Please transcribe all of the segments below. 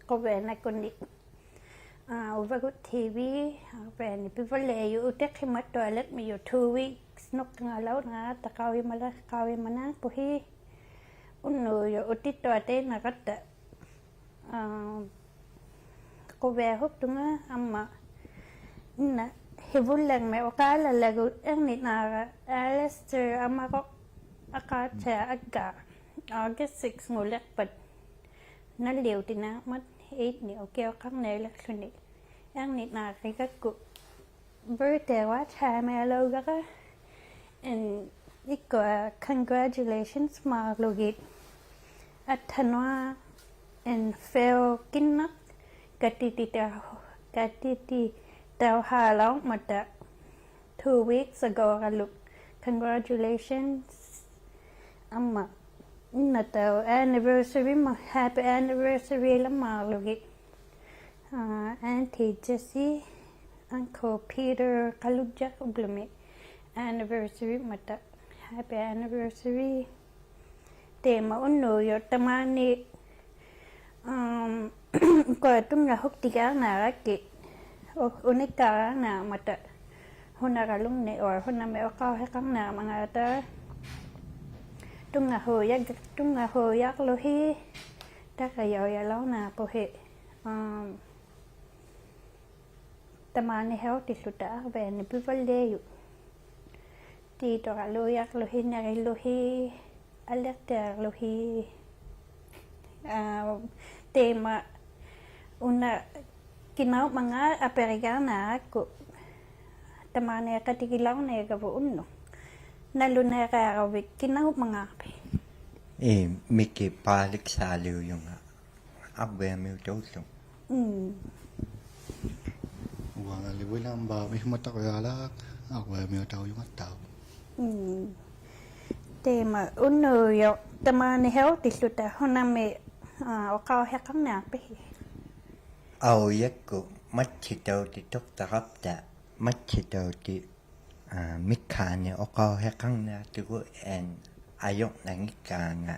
Ko vena koni overgood TV vena pivale yu utek himat toilet mi yu 2 weeks nok ngalaw na takawi manang puhi unno yu utit toate na katta ko ve hop tunga amma na hevulang me wakala lagu ni na Alistair amma ko akata aga August 6 ngulek pat nó liều thì nó mất ít nhiều kêu các nơi là xuân đi ăn nịt nào cái các cụ với tề quá cha mẹ lâu các á and ít có congratulations mà logit at thanh and fail kinh nát cái ti tao hà lâu mà đã 2 weeks ago cả lúc congratulations amma na tao anniversary mà happy anniversary lắm mà logi Auntie Jessie Uncle Peter kalujak ublumi anniversary mà ta happy anniversary te mà unno yo tamani ko tung na hok tiga na ki unika na mà ta hona kalung ne or hona me ka he kang na mga ta tung nga ho yak lo hi ta ka yo ya lo na po he tamani heo ti suta ve ni pivalle yu ti to ka lo yak lo hi na lo hi alekter lo hi tema una kinau mga aperigana ko tamani ka tigilaw na ga vo unno naluna ka wik kinau mga pe miki palik sa liu yung abwe mi tawso wang liwi lang ba mi mata ko yala abwe mi taw yung taw tema unno yo tamani heo ti suta honame o ka he kam na pe au yakko machi taw ti tok tarap ta machi taw ti mikane o ka he kang na tu en ayok nang ikanga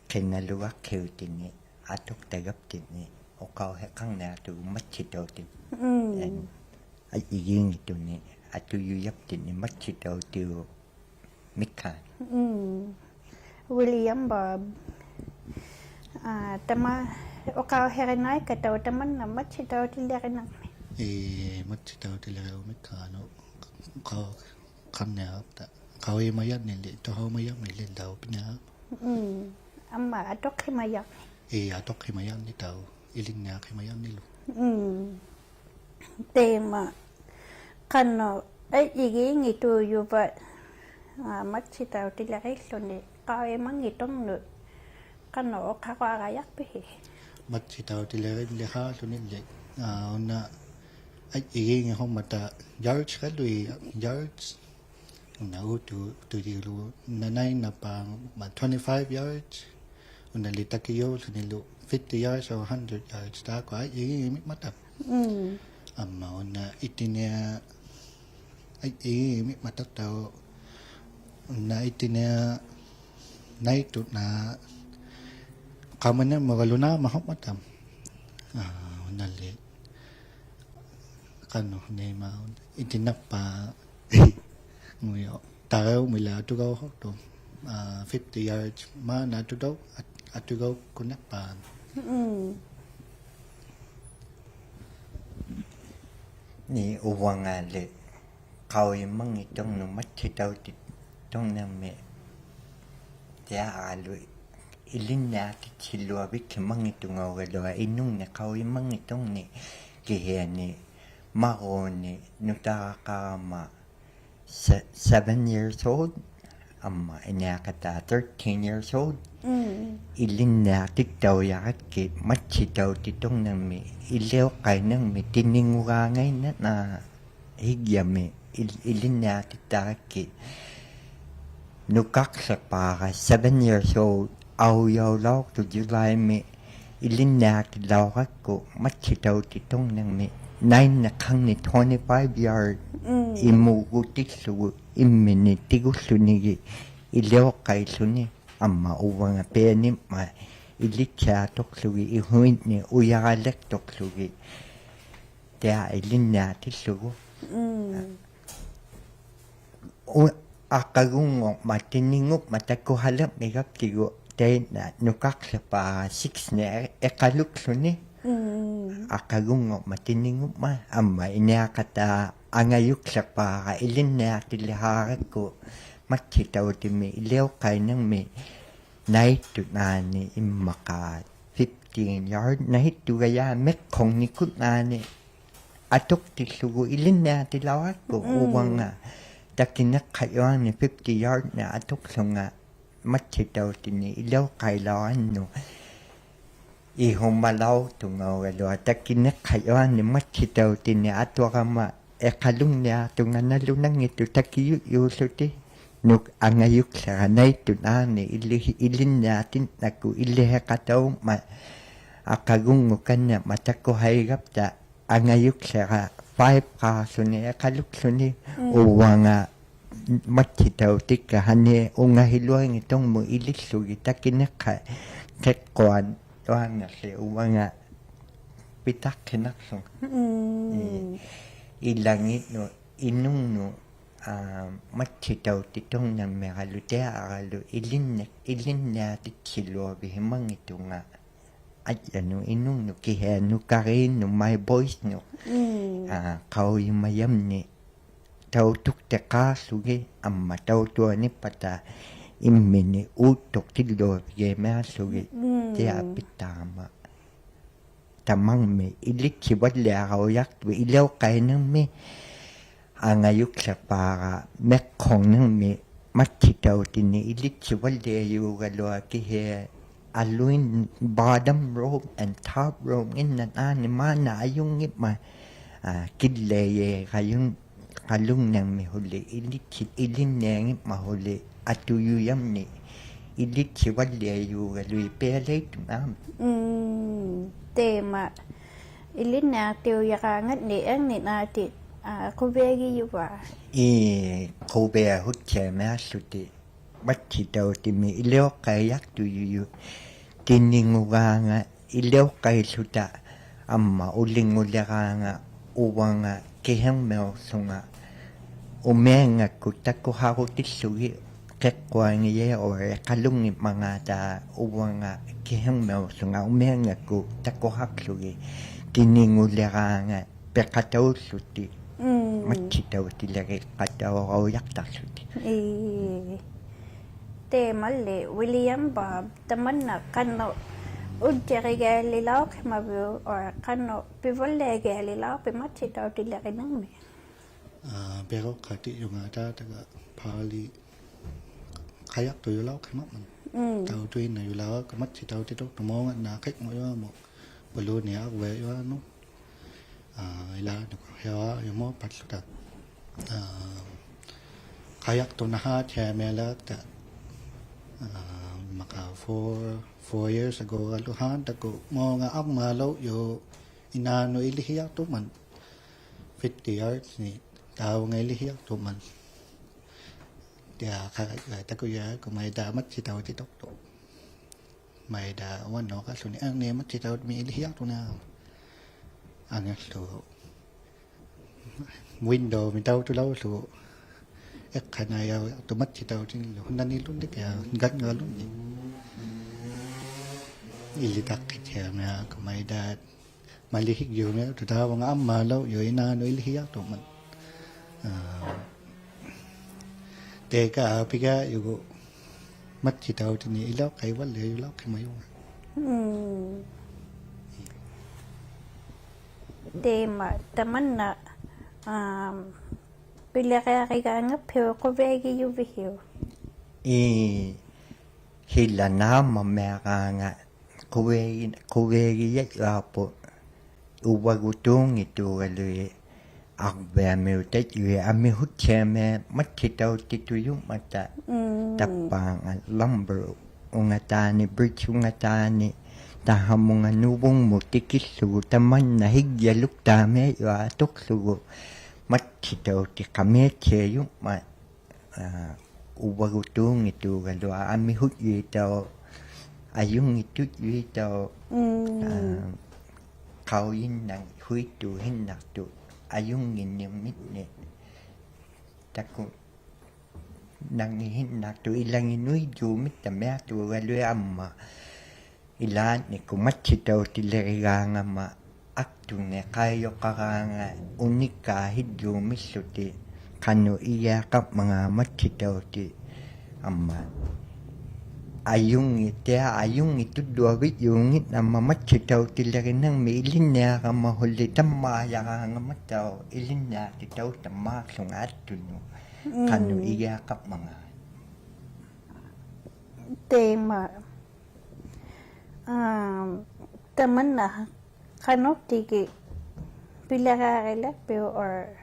kenaluwa keutini atok tagap tini o ka he kang na tu machi taw ti en ai yin tu ni atu yu yap tini machi taw ti mikane William Bob tama o ka he nai ka taw taman na machi taw ti le na machi taw ti le mikano ka kan ya ta kawai mayat ni le to mayat ni le daw pinya amma atok he mayak atok he mayat ni daw iling na he mayat ni lu tema kano ai igi ngi tu yu ba machi taw ti le lo ni kawai mang ngi tong nu kano ka kwa ga yak pe machi taw ti le ha lu ni le ona ai igi ngi hom mata George ka lui George na tu di lu na nai na pa ma 25 yards una li takiyo ni lu 50 yards or 100 yards ta kwa igi mi mata amma ona itinia ai igi mi mata taw na itinia nai tu na kamana magaluna mahop matam ona le kano ne ma itinapa nguyo tao mila tu go to 50 yards ma na tu do atu go kunapa ni uwanga le kawi mangi tong no machi taw ti tong na me ya alu ilinna ti chilwa bik mangi tunga wala inung na kawi mangi tong ni kihani Maroni Nutakama 7 years old amma inaqata 13 years old ilinna tittauyarakki matchitautitongnermi ileuqainnermi tinninguraangainna na higiami ilinna tittarakki nukaqsaqpaara 7 years old auyaulauqtu July-mi ilinnaaqillaurakku matchitautitongnermi nainneqarni 25 yard imuugutillugu immini tigullunigi ileuqqailluni amma uvanga peanimma ilitsaatoqlugi ihuinni uyaralektoqlugi tea ilinnaatilugu aqagungo matinningup matakkuhalep migapkigu teina nukaqsapaa 6 ne eqaluqluni aqagungo matinningup ma amma iniaqata angayuqsapaa ilinnaatillihaarakku matchitautimi ileuqqainermi naittunaani immaqaat 15 yard naittugayaa meqqornikutnaani atuqtillugu ilinnaatilarakku uvanga takineqqayuarni 50 yard na atuqlunga matchitautini ileuqqailarannu ihummalautungauralua takineqqayuarni matchitautini atuarama eqalunniartunganalunangitu takiyuyuulluti nuk angayuqsara naittunaani ilinnaatinnakku illeheqataumma aqagungu kanna matakkuhaigapta angayuqsara 5 qaasuni eqaluqluni uwanga matchitautikka hani ungahiluangitongmu ilillugi takineqqa teqquan tuangerli uwanga pitaqqinaqsun ilangitnu innungnu matchitautitongnermiqalu teaqalu ilinnaatitsiluapi himangitunga ajanu innungnu kihaanu kariinnu my boysnu qauyumayamni tautukteqaarlugi amma tautuanippata immini uuttoqtilluapi geemearlugi teapittaama tamangmi ilitsivalliaqaujaqtui ileuqqainermi angayuqsapaaqa meqqornermi matchitautini ilitsivalliayuugalua kihe alluin bottom rope and top rope innanaani maana ayungipma killeeye qalungnermi hulli ilinneangipma hulli atuyuyamni ilitsivalliayuugalui pealeittunaami tema ilinnaatiuyaqaangatni angninaatit qubeegiyuva qubea hutseemealluti matchitautimi ileuqqaiaqtuyuyu tinninguraanga ileuqqailluta amma ulinguleqaanga uvanga kihermeorsunga umeangakku takkuharutillugi qeqquangiye ore qalungipmangaata uvanga kihermeorsunga umeangakku takkuhaqlugi tinninguleraanga peqataulluti matchitautilleri qatauraujaqtarluti teemalle William Bob tamanna qanno ujjerigaalilaaqmavu or qanno pivolleegaalilaaqpi matchitautillerinnermi pero qati yungata taga pali kayak tu yulau kemakman tau tu ina yulau kemat si tau titok tumongan na kek mo yo mo belu ni ak we yo no ila no hewa yo mo patluta kayak tu naha che mela ta maka 4 years ago aluhan ta ko mo nga ak malo yo ina no ilihiyak tu man 50 yards ni tao nga ilihiyak tu man dia ta ko ya ko mai da mat si tau titok to mai da wan no ka suni ang ne mat si tau mi ilihiyak tu na ang lo window mi tau tu lau lo ek kana ya to mat si tau tin lo nan ni lu de ya gat nga lu ni ili tak ya na ko mai da malihik yo me tu ta wang amma lo yo ina no ilihiyak to man teka piga yugo matchi tau tini ilo kai wal le ilo kai mayu tema tamanna pileqeaqigaanga piuquveegiyuvihiu i hila nama meanga kuwegi yapo uwagutung itu galui akbe meu te yue ami hutcheme matitau tituyu mata tapang lumber ungatani bridge ungatani tahamunga nubung mutikisu taman na higya luktame ya tuksu matitau ti kameche yu ma uwagutung itu galui ami hutchitau ayung itu itu kau inang hui tu hinak tu ayung ini mitne takut nang hinak tu ilang inui ju mit tamya tu galui amma ilan ni kumat tau tilegang amma aktu ne kayo karanga unika hidju misuti kanu iya kap mga matitaw ti amma ayung itu dua bit yungit nama matitaw ti laginang milin niya ka mahuli tamma ya nga mataw ilin niya titaw tamma sungat tuno kanu iya kap mga tema teman na kanok tiki pilakakilak pero or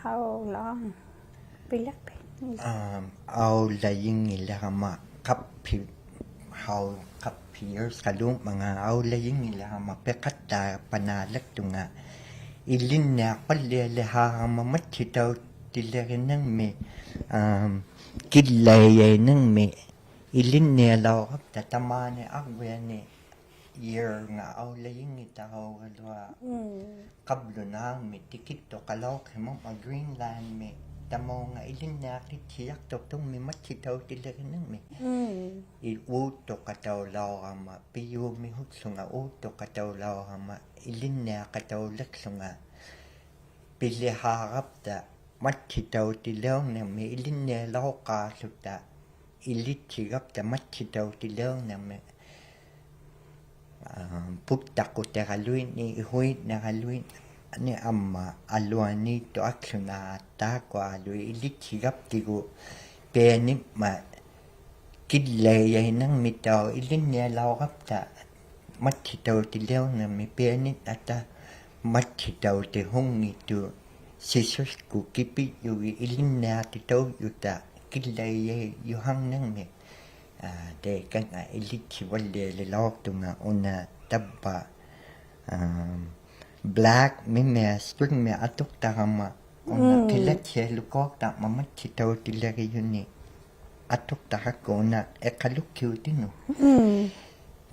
how long pilak au laying ila kama kapi how kapi years kalung mga au laying ila kama pekata panalak tunga ilin na palle kama matitaw tilagan ng me kilay ng me ilin niya law kap tatama ni akwe ni year nga au laying itaw kalwa kablo na me tikit to kalaw kemo ma Greenland me tamo nga ilin na kitiyak to mi matitaw tilagan ng me i uto kataw law kama piyo mi hutso nga uto kataw law kama ilin na kataw lakso nga pili harap ta matitaw tilaw na me ilin na law kasuta ilit sigap ta matitaw tilaw na me pukta ko te kaluin ni ihuit na kaluin ni amma aluan ni to aksyon na tako aluin ilit sigap tigo penip ma kidlay ng mitaw ilin niya law kap ta matitaw tilaw na me penip ata matitaw te hong ito sisos ko kipit yung ilin na titaw yuta kidlay yuhang ng me de kan ilit siwale lelok tu nga una tabba black me string me atuk ta kama una kilat che lukok ta mamat chitaw tilari yuni atuk ta ko na ekaluk tinu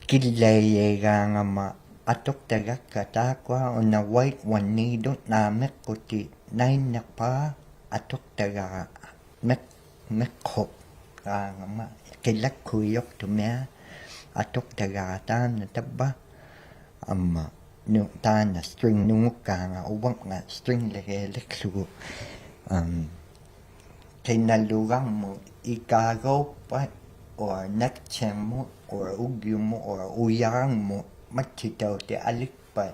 kilay nga ma atuk ta gakata kwa una white one ni do na mekuti nine na pa atuk ta ga mekop nga ma kilak kuyok tu mea atuk tagatan na tabba amma no tan na string nunguka nga ubang nga string lehelek sugo kay nalugang mo ikagaw pa or nakchem mo or ugyo mo or uyarang mo matitaw te alik pa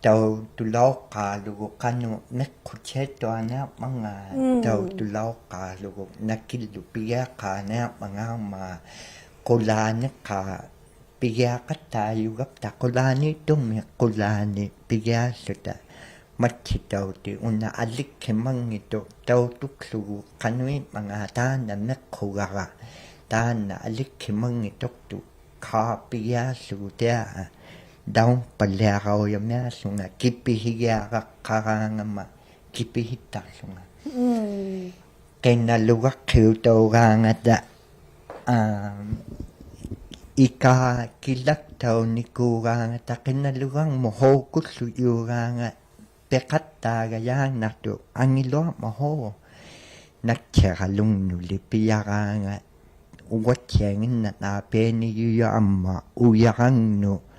taw tulaw ka lugo kano nakutseto na mga taw tulaw ka lugo nakilupiya ka na mga kulani ka piya ka tayo gapta kulani tum kulani piya suta matitaw ti una alik kemang ito taw tuklugo kanoy mga tanan nakugara tanan alik kemang ito tu ka piya suta daw palakaw yamya sunga kipihiya kakangama kipihita sunga kay naluwak kiutaw nga da ika kilak taw ni kuga nga ta kinaluwang moho kutsuyo nga pekat tagayang nato ang ilo moho nakyakalung nulipiya nga uwat yangin na nape ni yuya amma uyakang no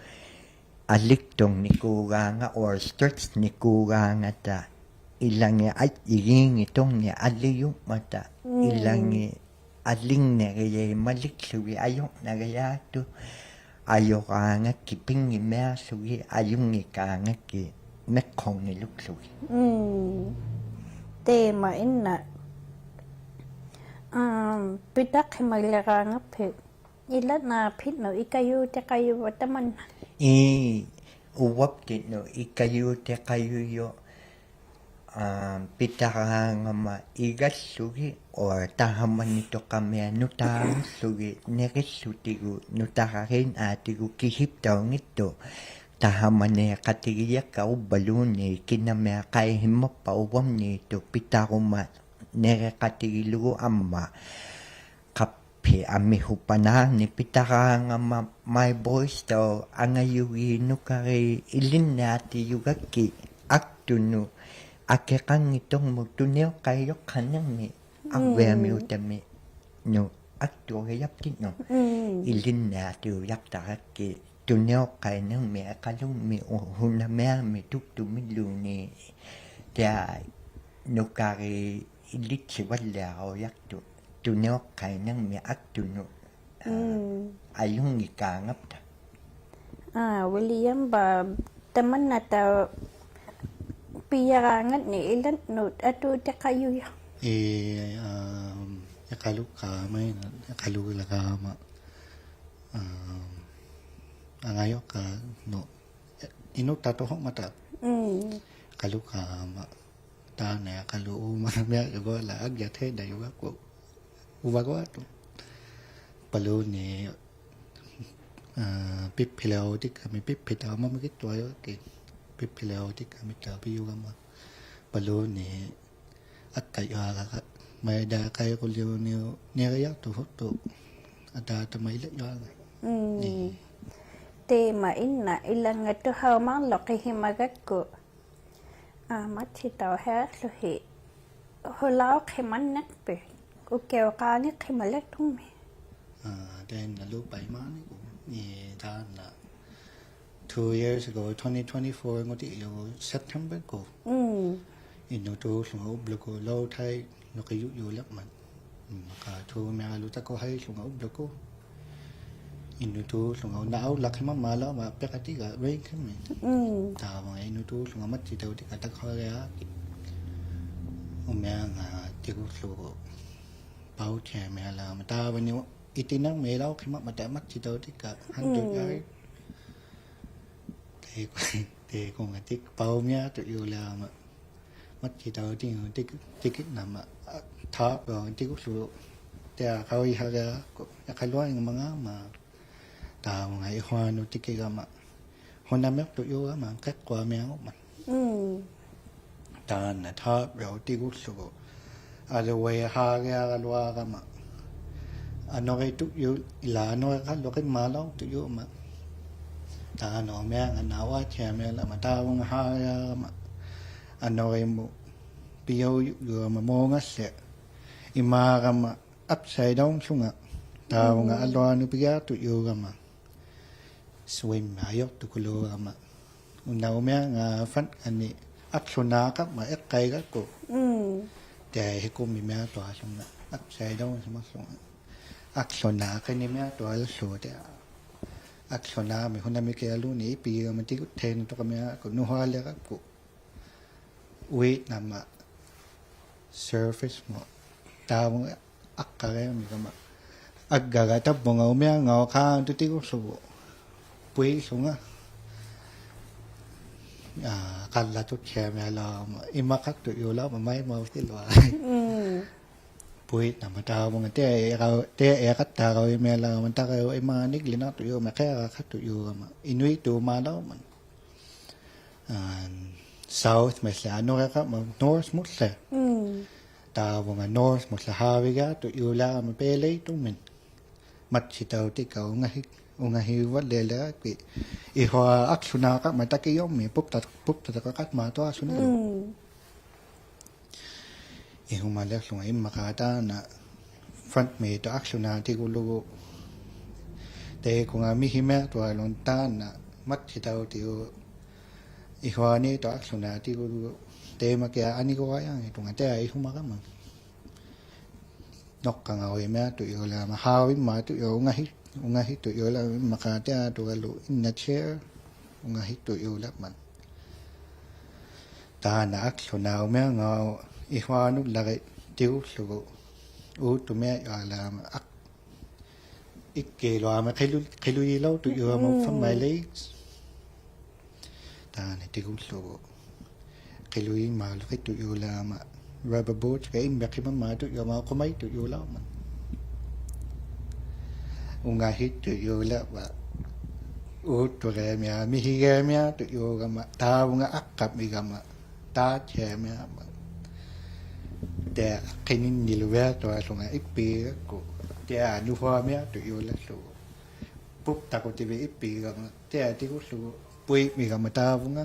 aliktong ni kuga nga or starts ni kuga nga ta ilang at iging itong ni aliyo mata ilang aling na kaya malik suwi ayok na kaya to ayok nga kiping ni mea suwi ayong ni ka nga ki mekong ni luk suwi tema inna pitak himaglaraangapit. Ilat na pit no ikayu te kayu wataman. Uwap ti no ikayu te kayu yo pitarangama igassugi or tahaman nito kami nutangsugi nerisutigu nutararin atigu kihiptaungito tahamane katigiyak ka ubaluni kinamea kai himapa uwam nito pitaruma nere katigilugu amma kapi ami hupanang ni pitarangama my boys daw angayugi nukari ilin nati yugaki aktunu akekang itong magtuneo kayo kanang ni agwemi utami no akto hayap kin no ilin nati uyak takaki tuneo kay nang me akalong me uhuna me tuktu miluni kaya nukari ilit si wala o yakto tuneo kay nang me akto no ayong ikangap ta William ba taman na ta piyarangan ni ilan no atu te kayu ya. Yakalu kamay na yakalu lagama angayo ka no inuk tato hok mata kalu kama ta na kalu umamya go la agya the da yoga ko ubago to palu ni pipilao ti kami pipita ma ma kitwa yo ke pipilao ti kami ta pi yoga ma palu ni akay ala ka may da kay ko liyo ni ya to to ada ta mai le yo Te ma inna ilang atu haumang loki himagat ko. Mati tau ha luhi. Hulao kiman nakpe. Ukeo kani kimalek tumi. Then na lu bai ma ni ta na 2 years ago 2024 ngoti yo September ko ino to sunga ublo ko low thai no kayu yo lak man ka thu me lu ta ko hai sunga ublo ko ino to sunga nao lak ma ma la ma pe ka ti ga re kan me ta ma ino to sunga mat ti to ti ka ta kho ya o me nga ti ko su pau che me la ma ta ba ni itinang me lao khima ma ta mat ti to ti ka han tu ya te ko nga ti pau mya to yo la ma mất chỉ đầu tiên tích nằm thọ rồi tích cũng sụp thì khâu hay là khai loa những măng mà tao ngày hoa nó tích cái mà hôm nay mấy tụi yêu mà cách qua méo mà ta là thọ rồi tích cũng sụp rồi ha cái loa cái mà nó cái tụi yêu là nó cái lo cái má lo tụi yêu mà ta nó méo nào á chè méo là mà tao ha mà ano kay mo piyaw yung mamonga siya ima kama upside down sunga tao nga alo ano piya to yung kama swim ayok to kulo kama unaw miya nga fan ani aksona ka ma ekay ka ko te hikumi miya to sunga upside down sama sunga aksona ka ni miya to al so te aksona mi hunami kaya lu ni piya matikot ten to kami ko nuhala ka ko weight nama surface mo tao akare mi kama aggaga tabbo nga umya nga ka tuti ko so pui sunga kala to cheme la imakak to yo la mai ma ti lo pui nama tao mo te e ka ta ga me la man ta ga e ma nik lina to yo ma ka ka to yo ma inui to ma lo man south mà sẽ nó ra các mà north một sẽ ta vào mà north một sẽ hai cái tụi yêu la mà bé lấy tụi mình mặt chỉ tàu thì cậu ngay hiu vật lề là cái ý hoa ác số nào các mà ta cái giống mình bút ta các mà toa số nào ý hôm mà lấy xuống ấy mà cả ta là front me to ác số nào thì cô logo để cô ngay mi hi mẹ toa lon ta là mắt chỉ tàu thì ihwa ni to aksuna ti ko te ma kya ani ko ya ni tunga te ai huma ka ma nok ka ngawe ma tu yo la ma hawi ma tu yo nga hi tu yo la ma ka te tu ga lu in na chair nga hi tu yo la man ta na aksuna me nga ihwa nu la ga tiu su tụi mẹ gọi là ắt ít kề loa mà khi lui lâu tụi yêu một phần mấy lấy ta này thì cũng số khi lui mà lúc tụi yêu là mà rubber boat cái in bạc khi mà tụi yêu mà có mấy tụi yêu lâu mà ngay hết tụi yêu là và tụi cái mẹ mi hi cái mẹ tụi yêu cái mà ta cũng ắt cặp mi cái mà ta che mẹแต่ใครนี่นิลเวตัวส่งอีปีก็แต่นูฟัวเมียตัวอยู่แล้วสูปุ๊บตาก็จะไปอีปีกันแต่ที่ก็สูปุยมีกันมาตาบุ้ง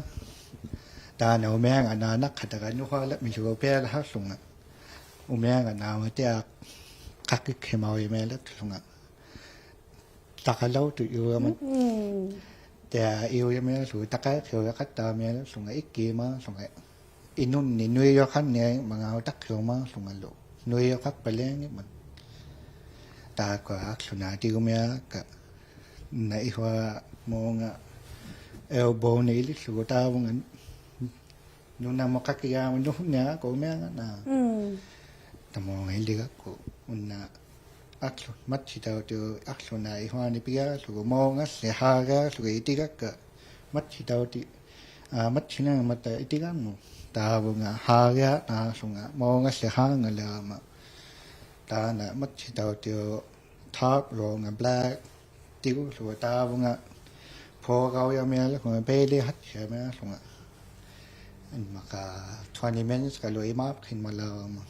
ตาเนาแม่งอันนั้นนักขัดกันนูฟัวแล้วมีสูเปียแล้วส่งแม่งอันนั้นมาแต่คักเข้มเอาแม่แล้วส่งตาเขาเล่าตัวอยู่มันแต่เอวยังไม่สูตาเขาเขียวก็ตาแม่แล้วส่งอีกกี่มาส่งinun ni nui yo kan ne mga tak yo ma sungalo nui yo kak pale ni man ta ko aksuna ti ko mya ka na ihwa mo nga elbow ni li su ta wong nu na mo kakiya mo nu nya ko mya na ta mo ngai li ko unna aksu mat chi ta to aksuna ihwa ni pia su mo nga se ha ga su ti ka mat chi ta ti mat chi na mat ti ga no ta vừa ngã ha ra ta xuống ngã mò ngã sẽ ha ngã là mà ta nè mất chỉ đầu tiêu tháp rồi ngã black tiêu rồi ta vừa ngã phô gạo ya mẹ là còn bé đi hết sẽ mẹ xuống ngã anh mà cả 20 minutes cả lối map khi mà là mà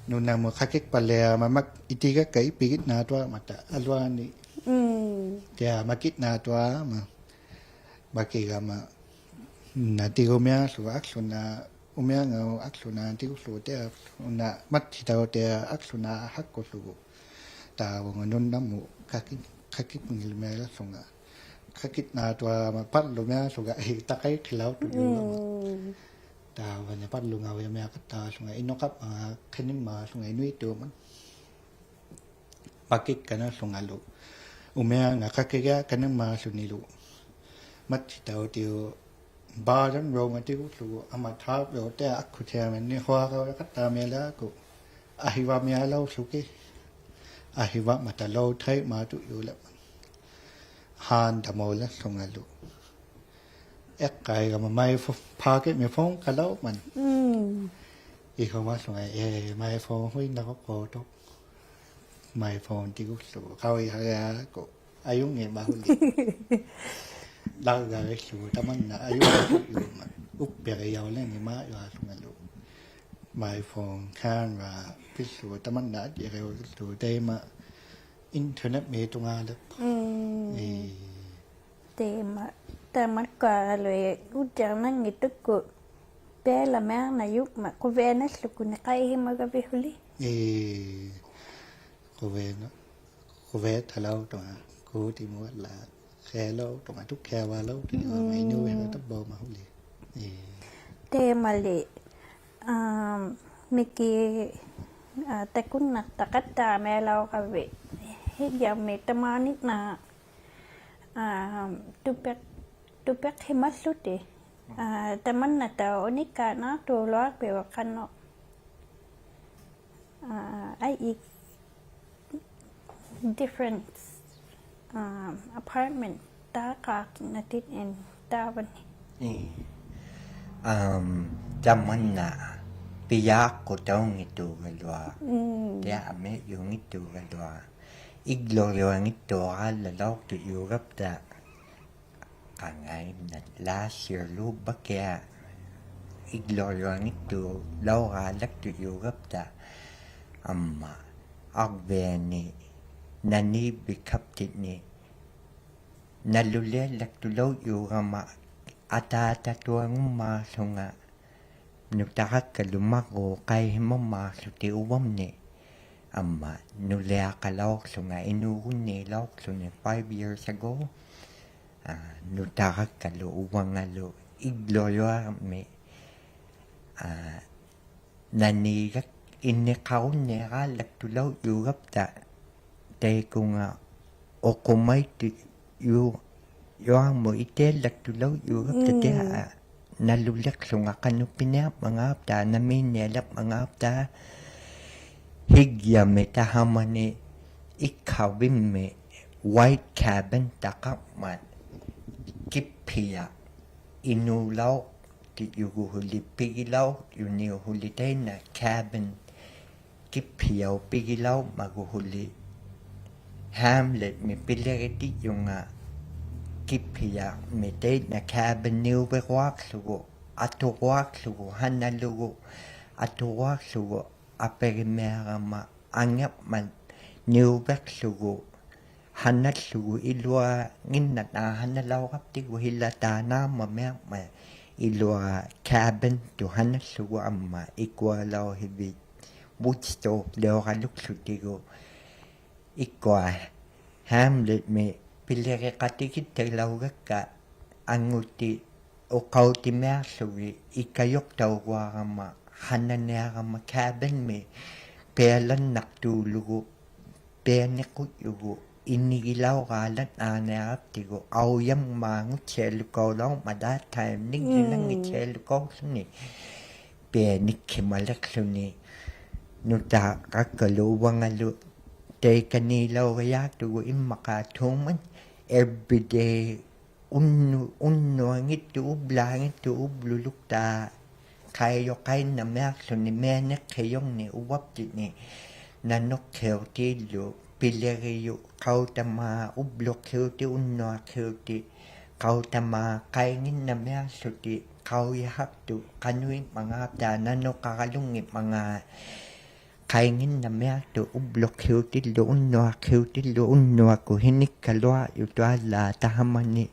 nôn nằm một khách kích balè mà mắc ít cái bị na toa mà ta alwan ni ya mắc ít na toa mà kia mà na tigo mea su aksuna umea ngau aksuna tigo su te na mat tao te aksuna hakko su ta wong non namu kakit ngil mea la sunga kakit na tua ma pat lo mea su ga hi ta kai khilau tu yu ta wa ne pat lu ngau ya mea ka ta sunga inokap khenim ma sunga nui tu man pakit kana sunga lu umea nga kakega kana ma su ni lu mat tao tiu ba dân rồi mà tiêu số ama tháp rồiแต่คุเทมันนี่หัวเขาก็ตามแล้วก็อาหิวะมีอะไรสุกี้อาหิวะมาแต่เราไทยมาตุอยู่แล้วฮานดามอลส่งอะไรลูกเอ็กไก่ก็มาไม่พาเก็ตไม่ฟ้องกันแล้วมันอีกคำว่าส่งไงไม่ฟ้องหุ้ยนักก็ตกไม่ฟ้องที่กูสูเขาอีกอะไรก็อายุเงี้ยบ้าหุ่นเราก็เลยสูแต่มันอายุอยู่มันอุปเปรย์ยาวเล่นนี่มาอยู่ส่งกันลูกไม่ฟ้องข้างว่าพิสูจน์แต่มันน่าจะเร็วสูแต่มาอินเทอร์เน็ตมีตรงนั้นแล้วแต่มันก็เลยรู้จักนั่งนี่ตุกุเปล่าแม่นายกมาคุเวนัสกุนใครให้มากับวิฮุลีคุเวนะคุเวทะเลาะตรงนั้นกูที่มัวละแค่เราตรงนั้นทุกแค่ว่าเราที่ไม่นู้เห็นตับบอมาหุลีแต่มาเลยเมื่อกี้แต่คุณนักตะกัตตาแม่เรากับเวเฮียเมตมานินาตุเปกให้มัดสุดดิแต่มันน่ะแต่อันนี้การนะตัวล้อเปลี่ยนกันเนาะไออีก different apartment ตากากนาทิตเองตาวันนี้จำมันน่ะปียากก็ต้องงิตัวกันด้วยแต่ไม่อยู่งิตัวกันด้วยอีกโลเรียงิตัวกันแล้วตัวอยู่กับแต่การไงนั่นlast year รูปบักแกอีกโลเรียงิตัวแล้วกันแล้วตัวอยู่กับแต่มาออกเวนี่นั่นนี่บิคับติดนี่นั่นลุเล่แล้วตัวเราอยู่กับมาอาตาตัวงุมาสงะนุตากัลุมาโกไกมมาสุติอุบัมเนamma nulia kalok sunga inugun ni lok sunga 5 years ago nutaka kalu uwangalo igloyo me naniga inne kaun ne galak tulaw yugap ta te kunga okumay yu yoang mo itel lak tulaw yugap ta te nalulak sunga kanupinap mga apta namin nelap mga apta higya me tahamani ikkhavim me white cabin taqammat kippia inulau ti yugu huli pigilau yuni huli taina cabin kippia pigilau magu huli Hamlet me pileriti yunga kippia me taina cabin new bewak sugo atuwak sugo hanalugo atuwak sugo aperimera ma angap man new back sugo hanat sugo ilwa nginat na hanalau kapti go hilata na ma ilwa cabin to hanat sugo amma ikwa lau hibi woodstock leo kaluk sutigo ikwa Hamlet me pilere katikit lau ka anguti o kauti mer sugi ikayok tau warama hananera ma cabin me pelan naktu lugu penekut yugu inigilaw galat anerap tigo awyam mangu cheluko law mada time nigi nang cheluko suni penik kimalak suni nuta kakalu wangalu te kanilaw kaya tugo imaka tuman everyday unno ngit tu blangit tu blulukta kayo kay na merk ni menek kayong ni uwap ni nanok keo ti lo pileriyo kautama ublok keo ti unno keo ti kautama kay ngin na merk ti kau yahap tu kanuin mga da nanok kakalungit mga kay ngin na merk tu ublok keo ti lo unno ko hinik kalwa yutwa la tahamani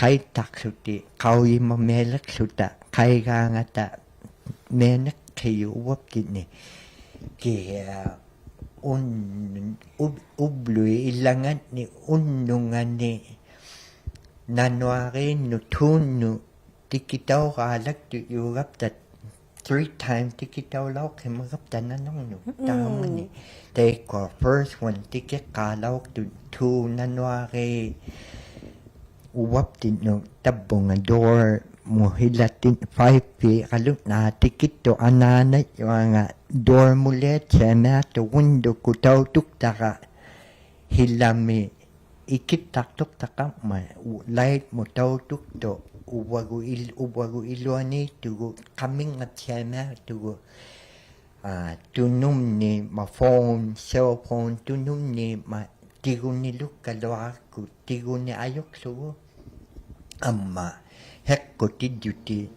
kay taksuti kau ima melak suta kay gangata menak kayo uwap kini kaya ubluy ilangan ni unungan ni nanwari nutunu tikitaw kalak tu yurap tat 3 times tikitaw law kimagap tananong no tama ni take ko first one tiket kalaw tu 2 nanwari uwap din no tabong door mo hilatin 5 pi kaluk na tikit to anana yung door mulet chena to window kutaw tuktaka hilami ikitak tuktaka ma light mo taw tukto uwagu ilwani tugo kaming at chena tugo tunum ni ma phone cell phone tunum ni ma tigo ni lukalwa ku tigo ni ayok sugo amma hekko tidyuti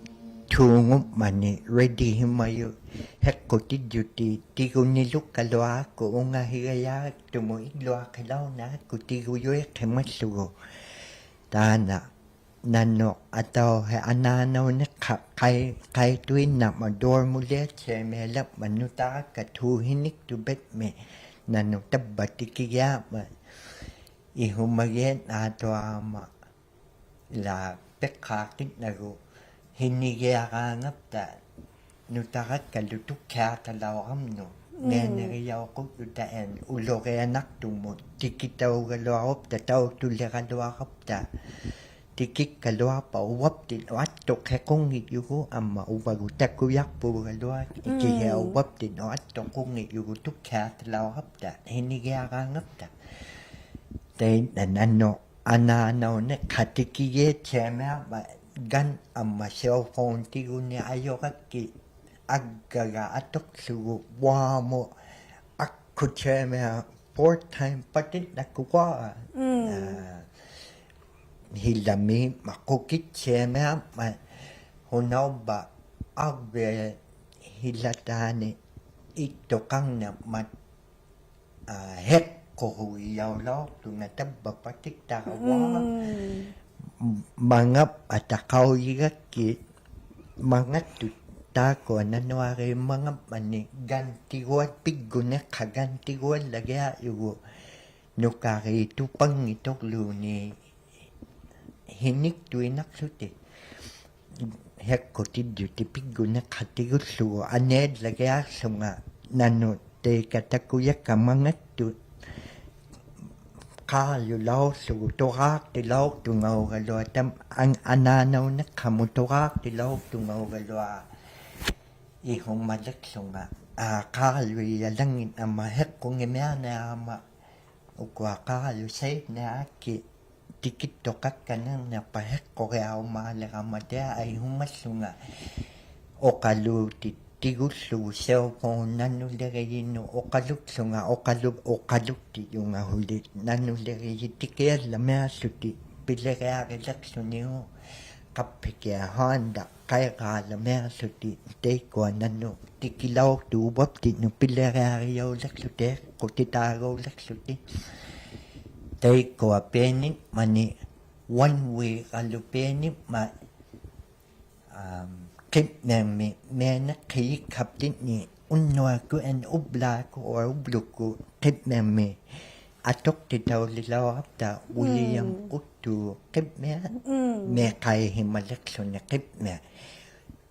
tungum mani ready himayo hekko tidyuti tigo ni lukalwa ko unga higaya tumo ilwa kalaw na ko tigo yoy kemasugo tana nano ataw he ananaw na kay tuin na mador mulet che melap manuta ka tuhinik tu bet me nano tabati kiya ma ihumagen ato ama la pekakit nago hinigya ngap ta nutakat kalutuk kya talawam no neneriyaw ko utaen ulo kaya naktumo tikitaw galawap ta taw tulakadwakap ta tikik kalwa pa uwap tin watto kekong yugo amma ubagu takuyak pu galwa ikiya uwap tin watto kong yugo tukya talawap ta hinigya ngap ta tay nanano ananaw na katikiye chema ba gan amma cell phone tigo ni ayokaki aggaga atok sugo wamo akko chema 4 time patit nakwa hilami makukit chema ma hunaw ba agbe hilatane itokang na mat hek ko huyaw law tu nga tabba patik tawa mangap atakaw yigaki mangat tu tako nanwari mangap mani gantiwat piguna kagantiwat lagya yugo nukari tupang itok luni hinik tuinak suti hekko tidyo tipiguna katigut sugo aned lagya sunga nano te katakuya kamangat tu kayo law sugo torak ti law tungaw galwa tam ang ananaw na kamutorak ti law tungaw galwa ihong malak sunga qaalu yalangin amma heqqungimeana amma ukwa qaalu saynaakki tikittoqakkanernarpa heqqoriaumaaleramata ai hummassunga oqaluuti tigullugu cellphone nannuleriginu oqaluksunga oqalukti yunga huli nannulerigi tikiallamiassuti pileriarilaqsuniu qappikia haanda qayqaalamiassuti teikkuanannu tikilautuuvapti nu pileriariaulaqsute qutitaaruulaqsuti teikkua peenit mani one way qalupeenit ma qipnermi meena qiyikkaptitni unnuaku an ublaaku or ubluku qipnermi atoqtitaulilaurapta William quttu qipmea meqaihimalaqsuni qipmea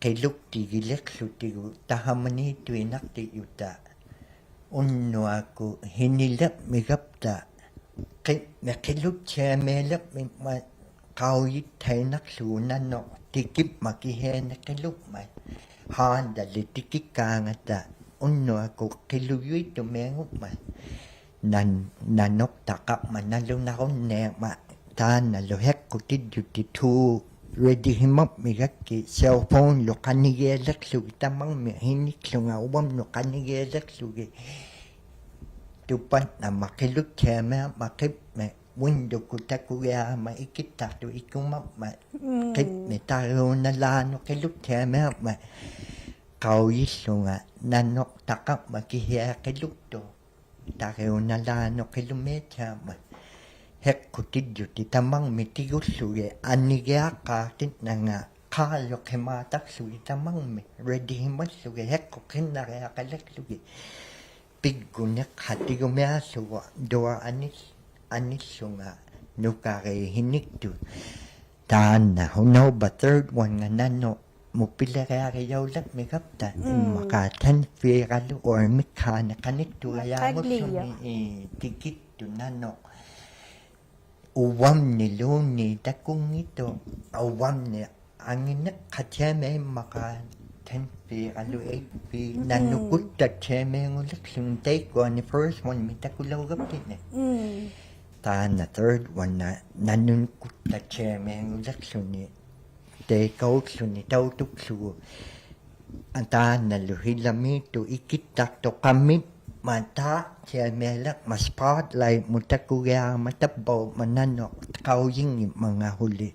qiluktigileqsutigu tahamaniituinartiyuta unnuaku hinilapmigapta qilutseameelapmi ma qauyithainarluunanno tikipmakiheene qilukmai haandalli tikikkaangata unnuaku qiluyuitumeengupmai nanoqtaqaqma nalunarunneema taanalu heqqutidduti tuu readihimapmigakki cellphone lu qanigeelerlugi tamarmi hinikklunga uamnu qanigeelerlugi tupatnama qilutseameama qipme windoku takuyaama ikittartu ikumapma qipme taruunalaanu qilutseameama qauyillunga nanoqtaqaqma kihia qiluttu taruunalaanu qilumeetsaama heqqutidduti tamarmi tigullugi annigeaqqaartitnanga qaalluqimaataqlugi tamarmi readihimallugi heqqoqinnariaqalaqlugi pigguneq hatigumiaallugu dua anilsunga nukari hiniktu taanna hunauba third one nga nano mupileriariaulaqmigapta immaqaatan fiiqalu or mikkaane qanittugayaangussuni tikittu nano uwamni luuni takungito uwamni angineq qatiame immaqaan tanfiiqalu eipi nanukuttatseemeengulaqlun taikkuani first one mitakulaugaптine taana third one na nanukuttatseemeengulaqluni teikaulluni tautuklugu taanalu hilamiitu ikittartoqammit mataa seameelaq ma spotlight mutakugiaama tappau manano qauyingi mangahuli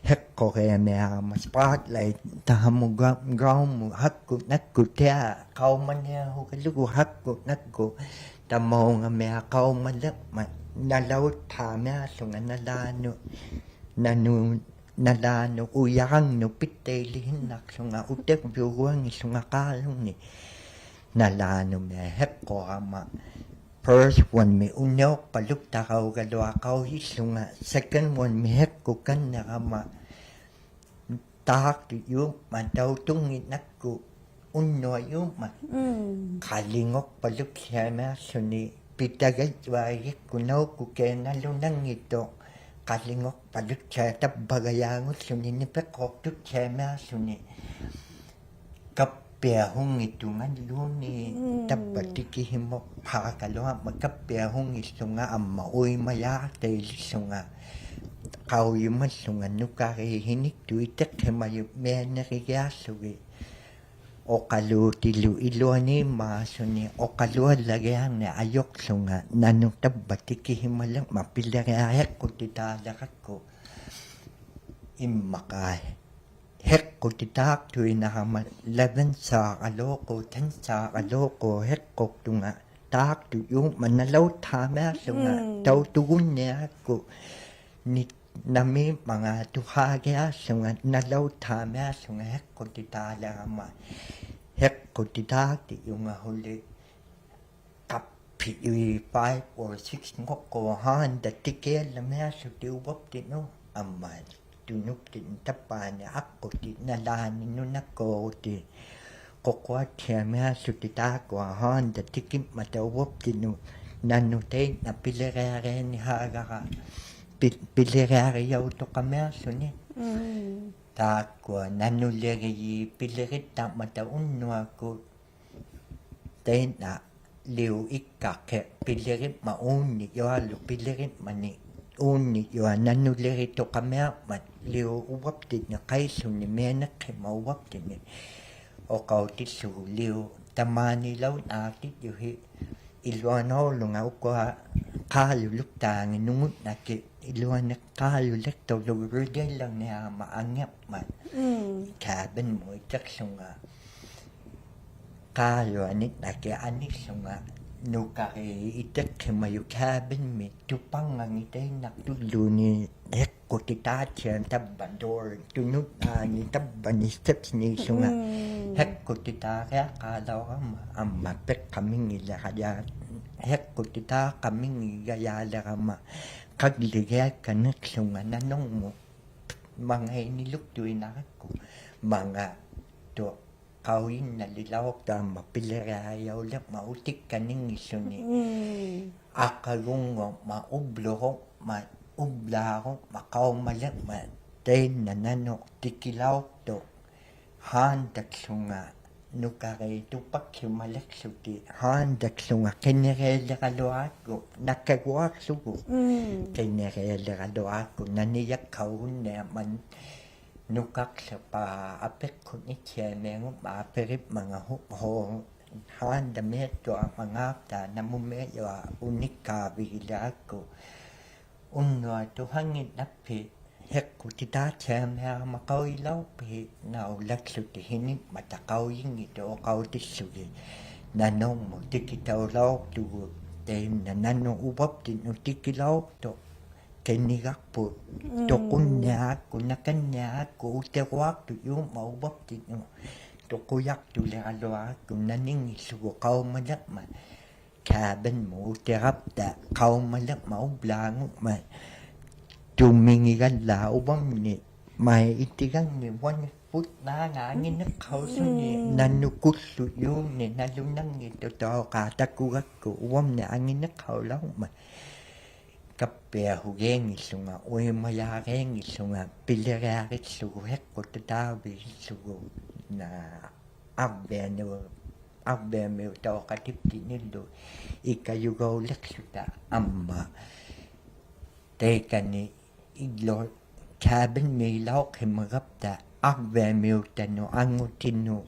heqqoriameaama spotlight tahamuga ground hakku nakku tea qaumania hukalugu hakku nakku tamaungamea qaumalaq ma nalautthaameallunga nalaanu uyarannu pitteilihinnarlunga utekviuguangillunga qaalunni nalaanu mea heqqorama first one mi unneoqqaluktaraugaluaqaujillunga second one mi heqqukkannerama taaqtu yuupma tautungit nakku unnuayuupma qallingoqpaluksiamearluni pitagajvaagikkunaukku keenallunangitto qallingoqpalutsaatappagayaangulluni nipeqqortutsiamearluni kappiahungittungalluuni tappatikihimoo paakaluamma kappiahungillunga amma uimayaartailillunga qauyumallunga nukarihiniktu iteqhimayu meanerigiaallugi oqaluutilu iluaniimmaasuni oqaluallagiarni ajoqlunga nanutappatikihimalaq mapileriaheqqutitaallaqakku immaqaa heqqutitaaqtuinarama 11 saaqalooqu 10 saaqalooqu heqqortunga taaqtu yuuma nalauttaamearlunga tautugunniaqku nami mga tuhaagiaallunga nalauttaamearlunga heqqutitaalarama heqqutitaaqti yunga huli qappi 5 or 6 ngoqqohaanda tikiallamiarlutiuvaptinu ammaali tunuktin tapaani aquti nalaani nunakkooti qoquatiamiaalluti haanda tikimmatauwaptinu nannuteit na pileriareeni haagara pileriariautoqamiarluni taakkua nannullerigi pilerittaamata unnuakku tên là liu ít cả cái pilih mà ôn nhị do lu pilih mà nhị ôn nhị do nanu leh to kamera mà liu uwap tin na kai su ni me na ke ma uwap tin ni o kau ti su liu tamani lau na ti yu hi iluano lu ngau kwa ka lu lúc ta ngi nungut na ke iluana ka lu lek to lu ru de lang na mà angep mà ka ben mo chắc sunga ka lu anit na ke anit sunga no ka itek ke mayu ka ben me tu pang ngi te nak tu lu ni ek ko ti ta chen tab bandor tu nu ni tab ban steps ni sunga hek ko ti ta ya ka da amma pek coming ila ya hek ko ti ta coming ya la ma các lý ghé cả nước sông anh nông một bằng hay ni lúc tôi nói cô bằng tụi câu in là đi lâu tầm mà bây giờ yêu lớp mà út tích cái những sự này cái gông mà úp lỗ mà úp la mà câu mà lớp mà tên là nó tích lâu tụi han đặc sông nukare tu pakyu malek suti han dak sunga kenere le galoa ko nakagwa sugu kenere le galoa ko naniyak kaun ne man nukak sa pa apek ko ni chene ngo ba perip mga ho han da me to mga ta namume yo unika bigila ko unno to hangin napi hek ko ti ta chem ha ma coi lâu bị nào lắc sự thì hình mà ta coi những gì đó coi tí sự gì là nông một tí cái đầu lâu tu tên là năn nông u bắp thì nó tí cái lâu to cái ni gác bự to con nhà của nó cái nhà của tê quát tu yếu mẫu bắp thì nó to cô dắt tu là loa cũng năn những gì sự của câu mà lắc mà cả bên mũ tê gấp đã câu mà lắc mẫu blang mà Tumingin la ubang ni may itigang ni 1 foot na nga ngin na kauso ni nanukusu yung ni nalunang ni totoo katakugat ko uwam na angin na kaulaw ma kapya hugeng isunga uy mayageng isunga piliragit suguhek ko tatabi sugu na abbe me utaw katipti nilo ikayugaw leksuta amma teka ni iglo cabin mi lau ke magapta akve mi utano angutino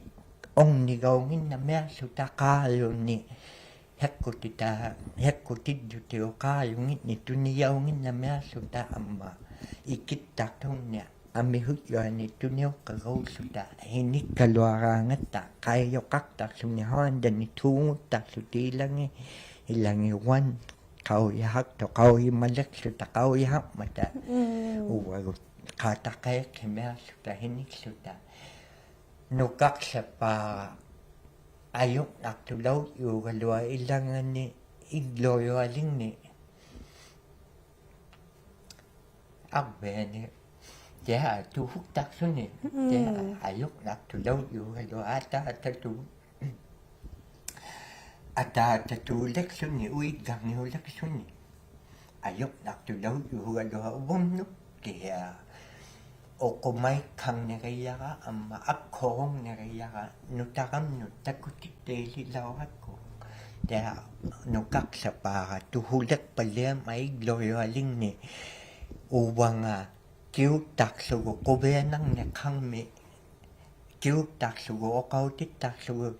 ong ni gawin na mea suta kayo ni hekutid yuteo kayo ni tuniyaw na mea suta amma ikitak tong niya ami hutyo ni tuniyaw kagaw suta hinik kaluarangat ta kayo kaktak sumihan dan itungot tak suti ilangi wan kau yahak to kau himalek suta kau yahak mata uwa kata kaya kemea suta hinik suta nukak sepa ayok naktulaw yu galua ilangan ni igloyo aling ni abbe ni ya tu huktak suni ya ayok naktulaw yu galua ata tu Ata tu leksyon ni uy gang ni leksyon ni ayok nakto daw yuhuga bom no kaya o kumay kang na kaya ka ama akong na kaya ka nutakam no takutik deli law ako kaya nukak sa pa tuhulak pala may gloyaling ni uwang kiw taksugo kubenang na kang me kiw taksugo o kautit taksugo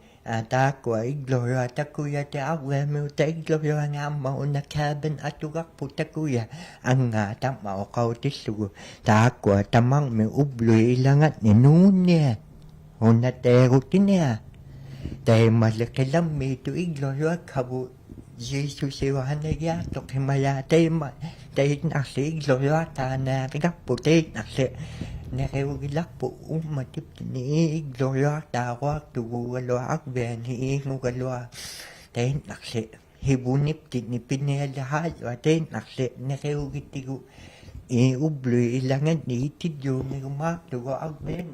ta của igloria ta kuya te awe me te igloria nga ma ona cabin atugak puta kuya anga ta ma kau tisu ta của tamang me ublu ilangat ni nunya ona te rutinia te ma le kelam me tu igloria kabu Yesu sewa hanaya to kemaya te ma te na se igloria ta na gak puti na se Nero gilak po matip ni gloria tawa tuwa loak ben hi ngugaloa ten nakse hibunip tin pinelaha ten nakse nero gitigu ublu ilangan ni tidyo ni gumak tuwa ak ben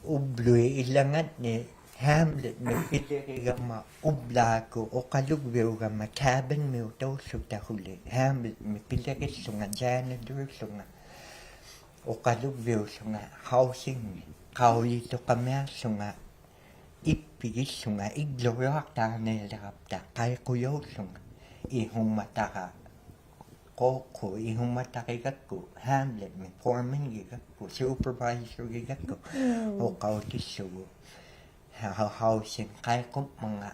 ublu ilangan ni Hamlet ni iligama ubla ko o kalugweo gama cabin mi utaw suta huli Hamlet mi pilagis sunga jana dur sunga o kalugveo sunga housing kauli to kamya sunga ippigissunga igloriartaarneelerapta qaiquyuullunga ihummatara qoqqu ihummatariqakku Hamlet mi foreman-gigakku supervisor-gigakku oqautissugu housing qaiqumanga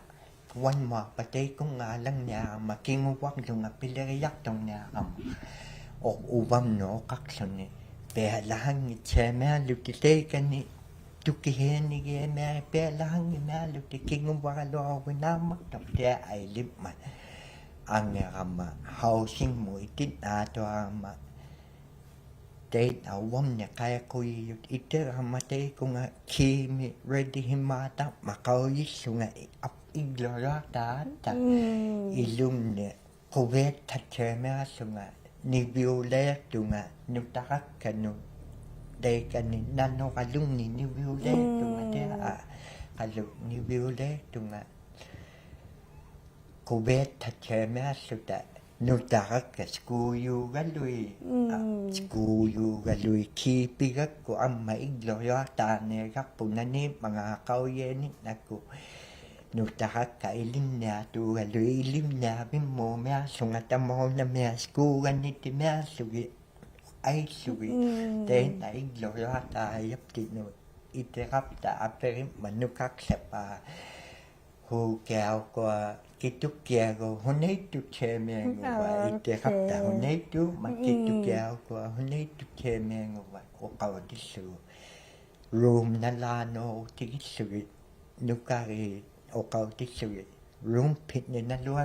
wanma pateikunngaalanniarama kinguvarlunga pileriartorniarama uvamno oqarluni pealahangi tsemealuti teikani tukiheenigiemea pealahangi mealuti kinguvaraloarwinaamartor tea ailimma angerama housing mu itinaatoarama teit awamne qaiquyiyut iterama teikunga kiimi ready himaata maqauyissunga igloriartaatta ilumne quveet tatsemeasunga niviuleertunga nutarakkanu teikani nanoqalunni niviuleertunga tea qalu niviuleertunga quveet tatsemeassuta nutarakka skuuyuugalui kiipigakku amma igloriartaaneegarpunani mangaqauyeeninnakku nutarakka ilinniatuugalui ilinniavimmuumiarsunga tamoornamia skuugannittimiarsugi aissugi teina igloriartaajaptinu iterapta aperimma nukaksapaa huukiaukua kitukkiago huneittu tseemianguva iterapta huneittu makkitukkiaukua huneittu tseemianguva oqavatissugu room nalaano utigissugi nukari oqautissugi room pitni nalua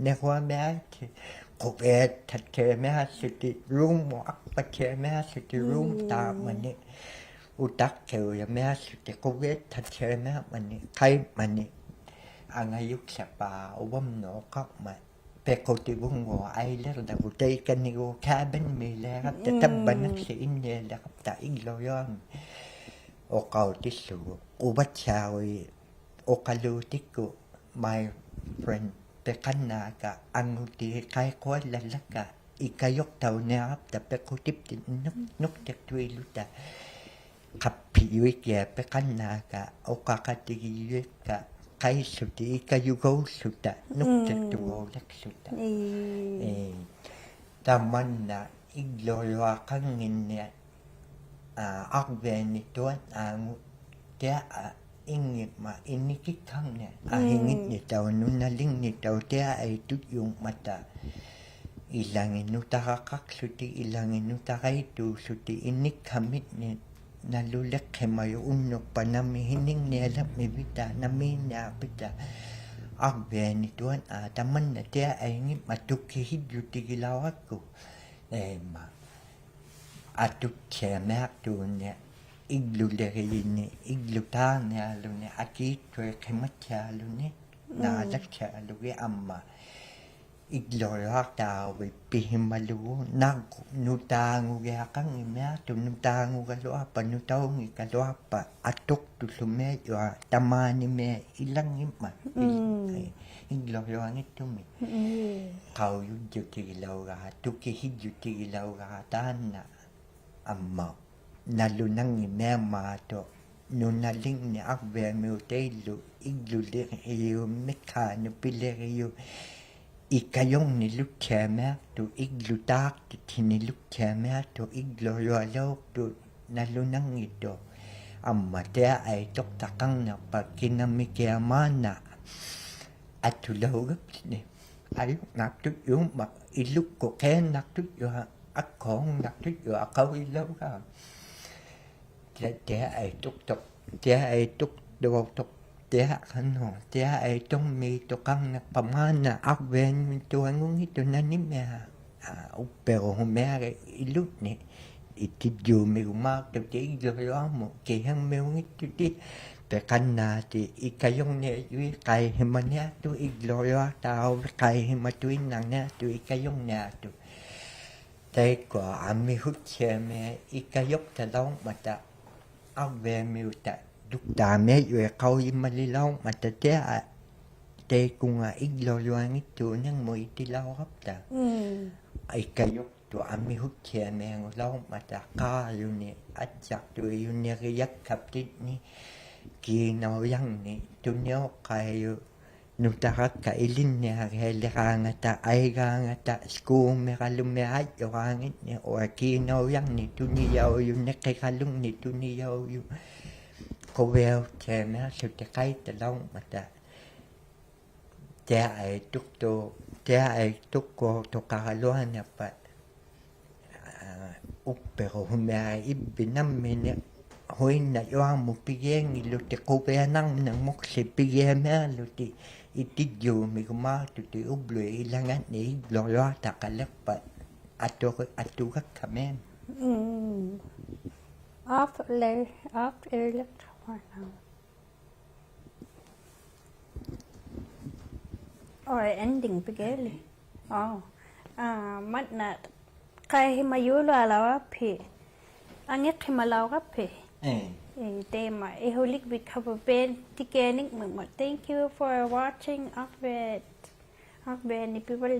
nehuameaati quveet tatseemeassuti room aqpatseemeassuti room taamani utakkeuyameassuti quveet tatseemeamani qaimani angayuksapaa uvamnooqarma pequtivunguo ailerdagu teikanigu cabin miileerapta tabbanaqsi innialerapta igloriormi oqautissugu quvatsaagui oqaluutikku my friend peqannaaka angutii qaiquallallakka ikayuqtauniarapta pequtipti nuktektuiluta qappiyuikia peqannaaka oqaqatigiyuikka qaissuti ikayugoulluta nuktektugoulaksuta tamanna iglorioraqanginnia arveanituan aangu tea ingimma innikikkangne ahingitnitau nunnalinnitau tea aitutjungmata ilanginnutaqaqarluti ilanginnutaqaituulluti innikkamitni naluleqqhimayu unnuppa nami hiningnialapmi vita namiinniarpita arveanituan tamanna tea aingimma tukkihidjutigilaurakku eema atutseameartuunnia igluleriinni iglutaarniaaluni akiittueqhimatsiaaluni naalaksaalugi amma igloriartaaruvi pihimalugu nutaangugiaqanngimiartu nutaangugaluarpa nutaungikaluarpa atuqtullumiat yua tamaanimia ilangimma igloriorangittummi qauyujjutigilaugaa tukihijjutigilaugaa taanna amma nalunangimiamaato nunnalinni arveamiuteillu igluleriummikkaanu pileriu ikayongni lutseameartu iglutaartitini lutseameartu igloriorluortu nalunangittu amma tea aitoqtaqarnerpa kinamikiamaana atulaugaptini ayuqnartutjuumma illukku qeennartutjua akkoornartutjua aqavillaugaa tea aituqtoq tea qanno tea aitommiitoqarnerpamaana arveanmituangungitu nanimia upperuhumiare illutni itidjuumigumaartu igloriormu kihangmiungittuti peqannaati ikayongniajui qaihimaniartu igloriortaaruvi qaihimatuinnarniartu ikayongniartu taikua ammihutsiamia ikayoktalaummata arveamiuta duktaamiajue qauyimmalilaummata tea teikunga igloriorangittuunangmu itilaurapta ikayoktu ammihutsiamiangulaummata qaayuni atsartuiyuneriakkaptitni ki no yang ni tunyo kayo nutaraka ilin ni hagelanga ta aiganga ta school me kalume ayo hangit ni o ki no yang ni tunyo yu ne kai kalung ni tunyo yu ko veo che me su te kai te long mata te ai tuk ko to kaloan ya pa pero me ibinam me ne hoin na yo mo pigeng lo te ko pe nang nang mo se pigeng me lo te itidyo mi kuma tu te ublo ilangan ni lo ta kalapa ato ka kamen off electron now. Or ending pigeli. Oh. Mat na kai mayulo alawa pe. Angek himalaw ka pe. Tema holik recover ben tikenik mo. Thank you for watching Akbet ni people